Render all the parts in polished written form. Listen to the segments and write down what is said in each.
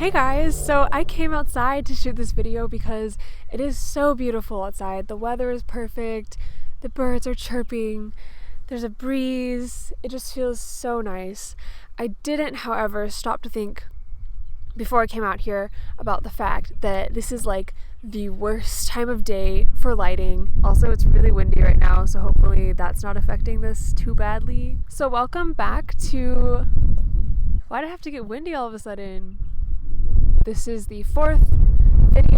Hey guys, so I came outside to shoot this video because it is so beautiful outside. The weather is perfect, the birds are chirping, there's a breeze, it just feels so nice. I didn't, however, stop to think before I came out here about the fact that this is like the worst time of day for lighting. Also, it's really windy right now, so hopefully that's not affecting this too badly. So welcome back to... Why'd I have to get windy all of a sudden? This is the fourth video.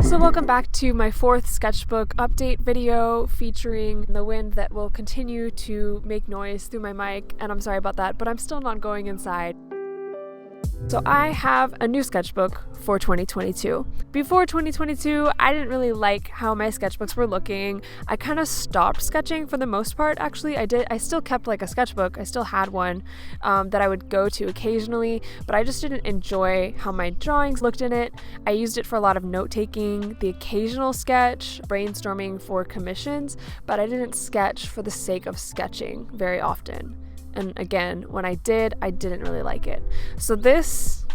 So welcome back to my fourth sketchbook update video featuring the wind that will continue to make noise through my mic, and I'm sorry about that, but I'm still not going inside. So I have a new sketchbook for 2022. Before 2022, I didn't really like how my sketchbooks were looking. I kind of stopped sketching for the most part, actually. I still kept like a sketchbook. I still had one that I would go to occasionally, but I just didn't enjoy how my drawings looked in it. I used it for a lot of note-taking, the occasional sketch, brainstorming for commissions, but I didn't sketch for the sake of sketching very often. And again, when I didn't really like it. So this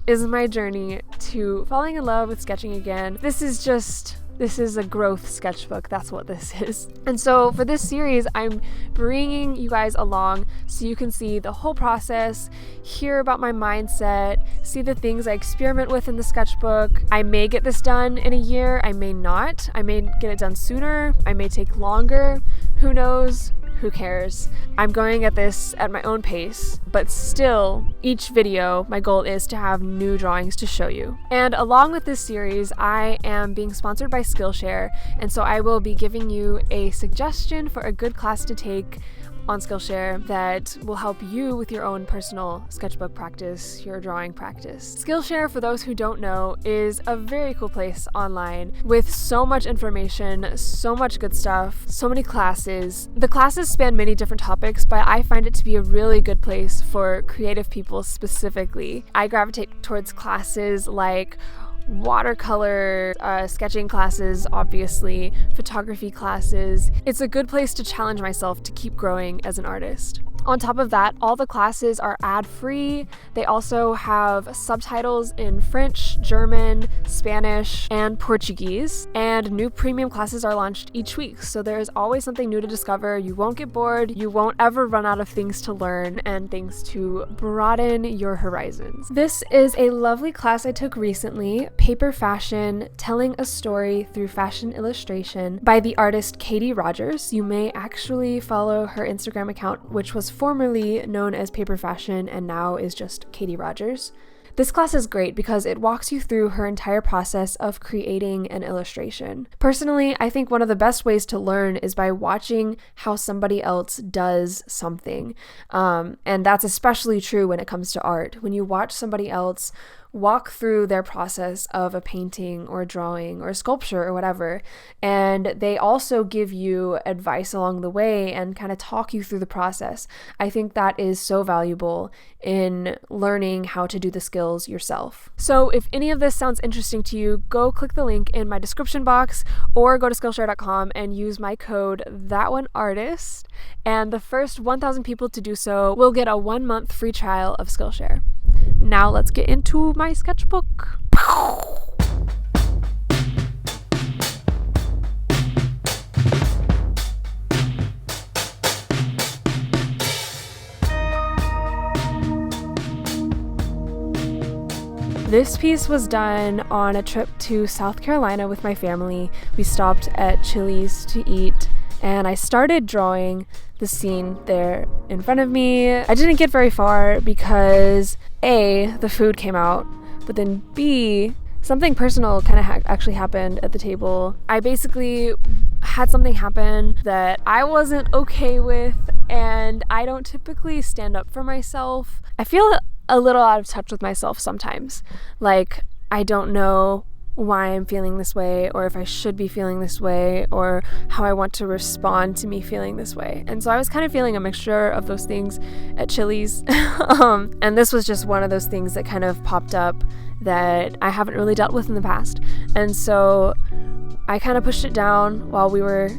is my journey to falling in love with sketching again. This is a growth sketchbook. That's what this is. And so for this series, I'm bringing you guys along so you can see the whole process, hear about my mindset, see the things I experiment with in the sketchbook. I may get this done in a year. I may not. I may get it done sooner. I may take longer. Who knows? Who cares? I'm going at this at my own pace, but still, each video, my goal is to have new drawings to show you. And along with this series, I am being sponsored by Skillshare, and so I will be giving you a suggestion for a good class to take on Skillshare that will help you with your own personal sketchbook practice, your drawing practice. Skillshare, for those who don't know, is a very cool place online with so much information, so much good stuff, so many classes. The classes span many different topics, but I find it to be a really good place for creative people specifically. I gravitate towards classes like watercolor, sketching classes, obviously, photography classes. It's a good place to challenge myself to keep growing as an artist. On top of that, all the classes are ad-free. They also have subtitles in French, German, Spanish, and Portuguese. And new premium classes are launched each week, so there is always something new to discover. You won't get bored. You won't ever run out of things to learn and things to broaden your horizons. This is a lovely class I took recently, Paper Fashion, Telling a Story Through Fashion Illustration by the artist Katie Rogers. You may actually follow her Instagram account, which was formerly known as Paper Fashion and now is just Katie Rogers. This class is great because it walks you through her entire process of creating an illustration. Personally, I think one of the best ways to learn is by watching how somebody else does something. And that's especially true when it comes to art. When you watch somebody else walk through their process of a painting or a drawing or a sculpture or whatever, and they also give you advice along the way and kind of talk you through the process. I think that is so valuable in learning how to do the skills yourself. So if any of this sounds interesting to you, go click the link in my description box or go to Skillshare.com and use my code thatoneartist, and the first 1,000 people to do so will get a 1-month free trial of Skillshare. Now let's get into my sketchbook. This piece was done on a trip to South Carolina with my family. We stopped at Chili's to eat, and I started drawing the scene there in front of me. I didn't get very far because A, the food came out, but then B, something personal kind of actually happened at the table. I basically had something happen that I wasn't okay with, and I don't typically stand up for myself. I feel a little out of touch with myself sometimes. Like, I don't know why I'm feeling this way, or if I should be feeling this way, or how I want to respond to me feeling this way. And so I was kind of feeling a mixture of those things at Chili's. And this was just one of those things that kind of popped up that I haven't really dealt with in the past. And so I kind of pushed it down while we were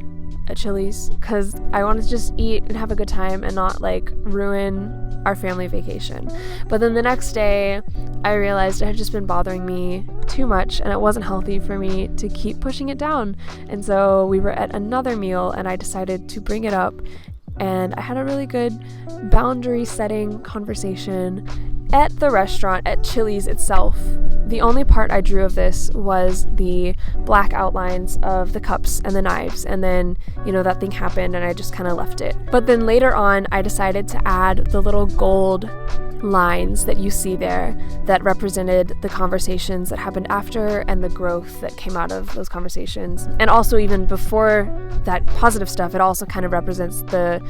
at Chili's because I wanted to just eat and have a good time and not like ruin our family vacation. But then the next day I realized it had just been bothering me too much and it wasn't healthy for me to keep pushing it down. And so we were at another meal and I decided to bring it up, and I had a really good boundary setting conversation at the restaurant, at Chili's itself. The only part I drew of this was the black outlines of the cups and the knives, and then, that thing happened and I just kind of left it. But then later on, I decided to add the little gold lines that you see there that represented the conversations that happened after and the growth that came out of those conversations. And also even before that positive stuff, it also kind of represents the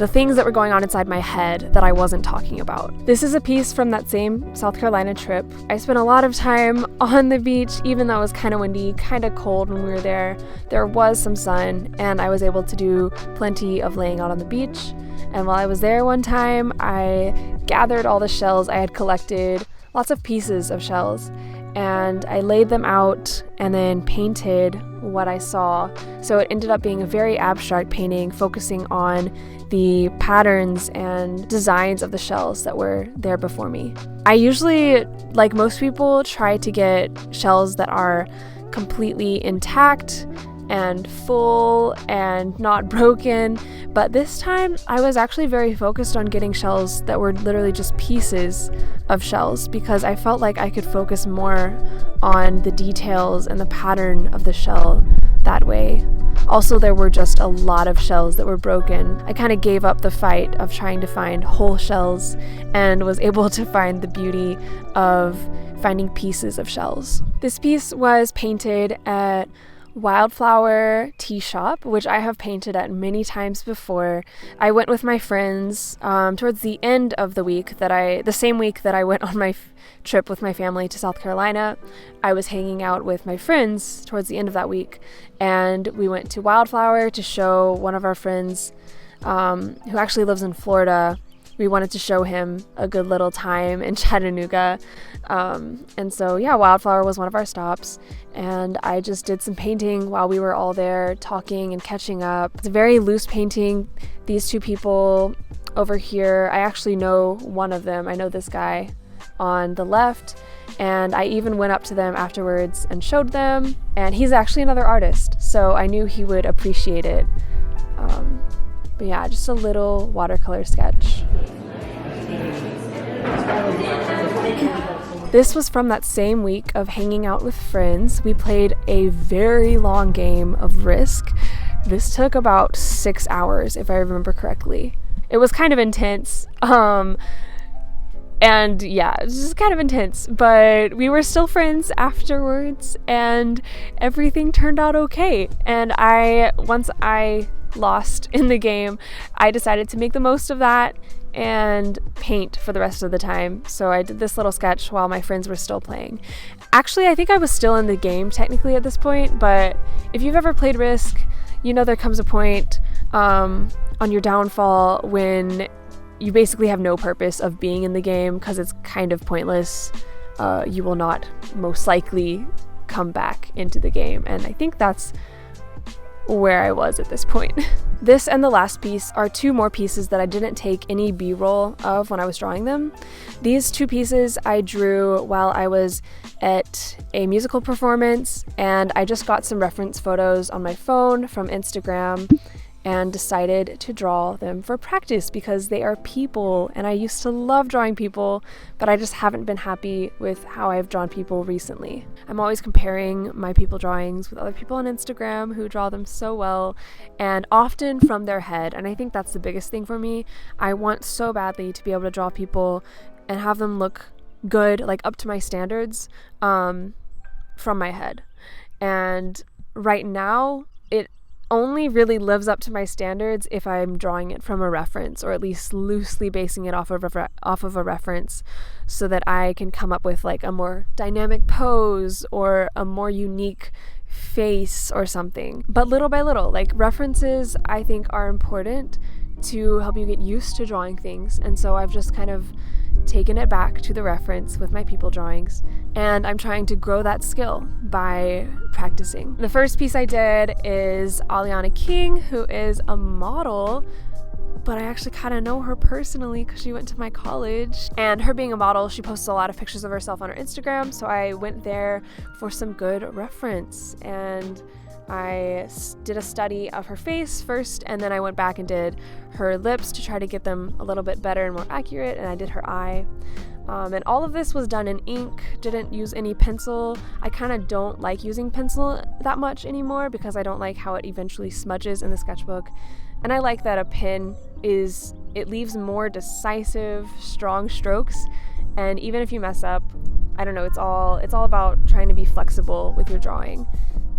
things that were going on inside my head that I wasn't talking about. This is a piece from that same South Carolina trip. I spent a lot of time on the beach, even though it was kind of windy, kind of cold when we were there. There was some sun, and I was able to do plenty of laying out on the beach. And while I was there one time, I gathered all the shells I had collected, lots of pieces of shells, and I laid them out and then painted what I saw. So it ended up being a very abstract painting focusing on the patterns and designs of the shells that were there before me. I usually, like most people, try to get shells that are completely intact and full and not broken, but this time I was actually very focused on getting shells that were literally just pieces of shells because I felt like I could focus more on the details and the pattern of the shell that way. Also, there were just a lot of shells that were broken. I kind of gave up the fight of trying to find whole shells and was able to find the beauty of finding pieces of shells. This piece was painted at Wildflower Tea Shop, which I have painted at many times before. I went with my friends towards the end of the week the same week that I went on my trip with my family to South Carolina. I was hanging out with my friends towards the end of that week, and we went to Wildflower to show one of our friends who actually lives in Florida. We wanted to show him a good little time in Chattanooga. And so, Wildflower was one of our stops. And I just did some painting while we were all there talking and catching up. It's a very loose painting. These two people over here, I actually know one of them. I know this guy on the left. And I even went up to them afterwards and showed them. And he's actually another artist. So I knew he would appreciate it. But yeah, just a little watercolor sketch. This was from that same week of hanging out with friends. We played a very long game of Risk. This took about 6 hours, if I remember correctly. It was kind of intense. And yeah, it was just kind of intense, but we were still friends afterwards and everything turned out okay. And once I lost in the game, I decided to make the most of that and paint for the rest of the time. So I did this little sketch while my friends were still playing. Actually, I think I was still in the game technically at this point, but if you've ever played Risk, there comes a point on your downfall when you basically have no purpose of being in the game because it's kind of pointless. You will not most likely come back into the game, and I think that's where I was at this point. This and the last piece are two more pieces that I didn't take any B-roll of when I was drawing them. These two pieces I drew while I was at a musical performance, and I just got some reference photos on my phone from Instagram and decided to draw them for practice because they are people, and I used to love drawing people, but I just haven't been happy with how I've drawn people recently. I'm always comparing my people drawings with other people on Instagram who draw them so well, and often from their head, and I think that's the biggest thing for me. I want so badly to be able to draw people and have them look good, like up to my standards, from my head. And right now, only really lives up to my standards if I'm drawing it from a reference, or at least loosely basing it off of a reference, so that I can come up with like a more dynamic pose or a more unique face or something. But little by little, like, references I think are important to help you get used to drawing things, and so I've just kind of taken it back to the reference with my people drawings, and I'm trying to grow that skill by practicing. The first piece I did is Aliana King, who is a model, but I actually kind of know her personally because she went to my college. And her being a model, she posts a lot of pictures of herself on her Instagram, so I went there for some good reference, and I did a study of her face first, and then I went back and did her lips to try to get them a little bit better and more accurate, and I did her eye. And all of this was done in ink, didn't use any pencil. I kind of don't like using pencil that much anymore because I don't like how it eventually smudges in the sketchbook. And I like that a pen it leaves more decisive, strong strokes, and even if you mess up, I don't know, it's all about trying to be flexible with your drawing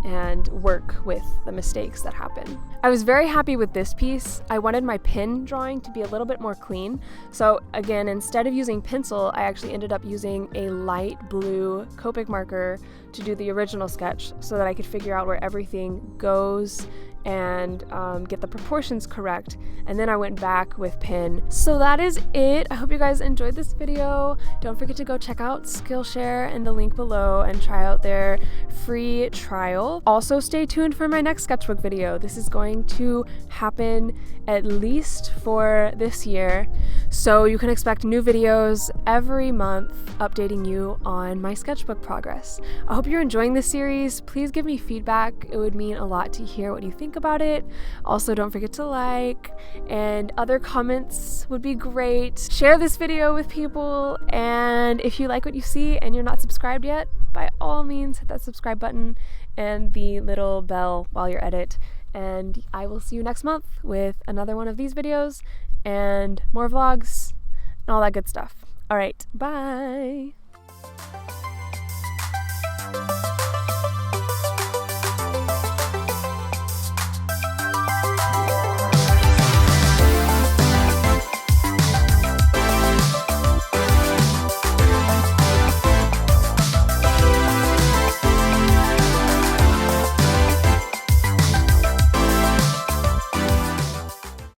and work with the mistakes that happen. I was very happy with this piece. I wanted my pen drawing to be a little bit more clean. So again, instead of using pencil, I actually ended up using a light blue Copic marker to do the original sketch so that I could figure out where everything goes and get the proportions correct, and then I went back with pen. So that is it. I hope you guys enjoyed this video. Don't forget to go check out Skillshare in the link below and try out their free trial. Also, stay tuned for my next sketchbook video. This is going to happen at least for this year, so you can expect new videos every month updating you on my sketchbook progress. I hope you're enjoying this series. Please give me feedback. It would mean a lot to hear what you think about it. Also, don't forget to like, and other comments would be great. Share this video with people, and if you like what you see and you're not subscribed yet, by all means hit that subscribe button and the little bell while you're at it, and I will see you next month with another one of these videos and more vlogs and all that good stuff. All right, bye.